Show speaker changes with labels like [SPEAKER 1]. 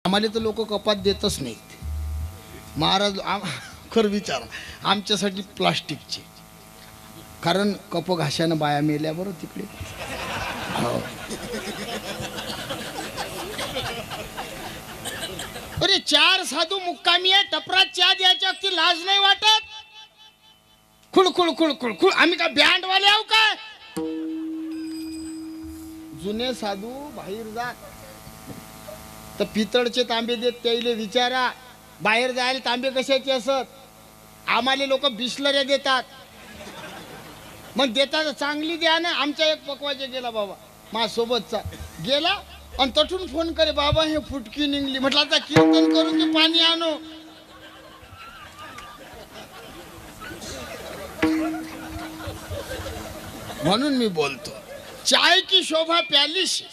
[SPEAKER 1] आम्हाला तर लोक कपात देतच नाहीत महाराज. खरं विचारा आमच्यासाठी प्लास्टिकचे, कारण कप घाशानं बाया मेल्या बरं तिकडे. हो. अरे 4 साधू मुक्कामी आहे, टपरात चहा द्यायच्या ती लाज नाही वाटत? खुळ खुळ खुळ खुळ खुळ. आम्ही काय बँडवाले आहो काय? जुने साधू बाहेर जात तर पितळचे तांबे देत, त्याला विचारा बाहेर जायला तांबे कशाचे असत. आम्हाला लोक बिस्लऱ्या देतात. मग देतात चांगली द्या ना. आमच्या एक पकवाचे गेला बाबा माझ्यासोबतचा गेला आणि तठून फोन करे, बाबा हे फुटकी निघली. म्हटलं आता कीर्तन करून ते पाणी आणो. म्हणून मी बोलतो चाय की शोभा प्याली से,